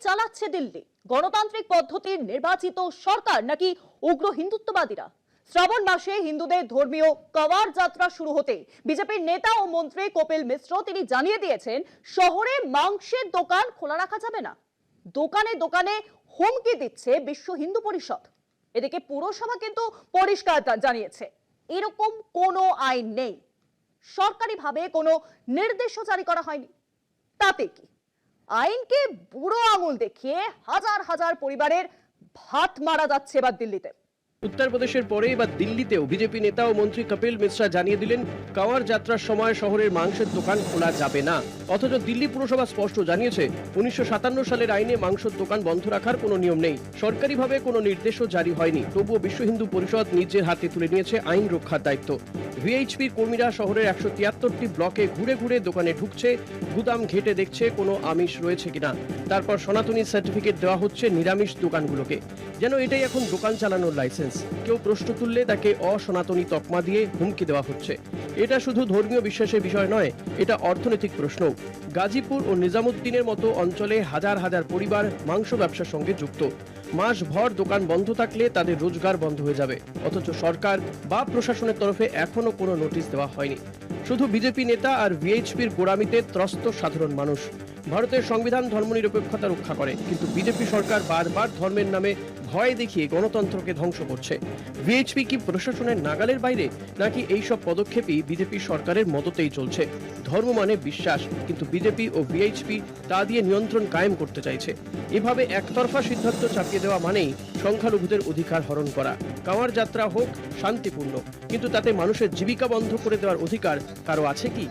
চালাচ্ছে দিল্লি? গণতান্ত্রিক পদ্ধতির নির্বাচিত সরকার নাকি উগ্র হিন্দুত্ববাদীরা? শ্রাবণ মাসে হিন্দুদের ধর্মীয় কাওয়ার যাত্রা শুরু হতে বিজেপির নেতা ও মন্ত্রী কপিল মিশ্র তিনি জানিয়ে দিয়েছেন, শহরে মাংসের দোকান খোলা রাখা যাবে না। দোকানে দোকানে হুমকি দিচ্ছে বিশ্ব হিন্দু পরিষদ। এদিকে পুরসভা কিন্তু পরিষ্কার জানিয়েছে, এরকম কোনো আইন নেই, সরকারিভাবে কোনো নির্দেশও জারি করা হয়নি। তাতে কি আইনকে বুড়ো আঙুল দেখিয়ে হাজার হাজার পরিবারের ভাত মারা যাচ্ছে এবার দিল্লিতে। উত্তরপ্রদেশের পরে এবার দিল্লিতেও বিজেপি নেতা ও মন্ত্রী কপিল মিশ্রা জানিয়ে দিলেন, কাওয়ার যাত্রার সময় শহরের মাংসের দোকান খোলা যাবে না। অথচ দিল্লি পুরসভা স্পষ্ট জানিয়েছে, 1957 সালের আইনে মাংসের দোকান বন্ধ রাখার কোনো নিয়ম নেই, সরকারিভাবে কোনো নির্দেশও জারি হয়নি। তবুও বিশ্ব হিন্দু পরিষদ নিজের হাতে তুলে নিয়েছে আইন রক্ষার দায়িত্ব। ভিএইচপির কর্মীরা শহরের 173টি ব্লকে ঘুরে ঘুরে দোকানে ঢুকছে, গুদাম ঘেটে দেখছে কোনো আমিষ রয়েছে কিনা। তারপর সনাতনী সার্টিফিকেট দেওয়া হচ্ছে নিরামিষ দোকানগুলোকে, যেন এটাই এখন দোকান চালানোর লাইসেন্স। কেউ প্রশ্ন তুললে তাকে অসনাতনী তকমা দিয়ে হুমকি দেওয়া হচ্ছে। এটা শুধু ধর্মীয় বিশ্বাসের বিষয় নয়, এটা অর্থনৈতিক প্রশ্ন। গাজীপুর ও নিজামুদ্দিনের মতো অঞ্চলে হাজার হাজার পরিবার মাংস ব্যবসার সঙ্গে যুক্ত। মাস ভর দোকান বন্ধ থাকলে তাদের রোজগার বন্ধ হয়ে যাবে। অথচ সরকার বা প্রশাসনের তরফে এখনো কোনো নোটিশ দেওয়া হয়নি। শুধু বিজেপি নেতা আর ভিএইচপির গোড়ামিতে ত্রস্ত সাধারণ মানুষ। ভারতের সংবিধান ধর্মনিরপেক্ষতা রক্ষা করে, কিন্তু বিজেপি সরকার বারবার ধর্মের নামে ভয় দেখিয়ে গণতন্ত্রকে ধ্বংস করছে। ভিএইচপি কি প্রশাসনের নাগালের বাইরে, নাকি এইসব পদক্ষেপই বিজেপি সরকারের মদতেই চলছে? ধর্ম মানে বিশ্বাস, কিন্তু বিজেপি ও ভিএইচপি তা দিয়ে নিয়ন্ত্রণ কায়েম করতে চাইছে। এভাবে একতরফা সিদ্ধান্ত চাপিয়ে দেওয়া মানেই সংখ্যালঘুদের অধিকার হরণ করা। কাওয়ার যাত্রা হোক শান্তিপূর্ণ, কিন্তু তাতে মানুষের জীবিকা বন্ধ করে দেওয়ার অধিকার কারো আছে কি?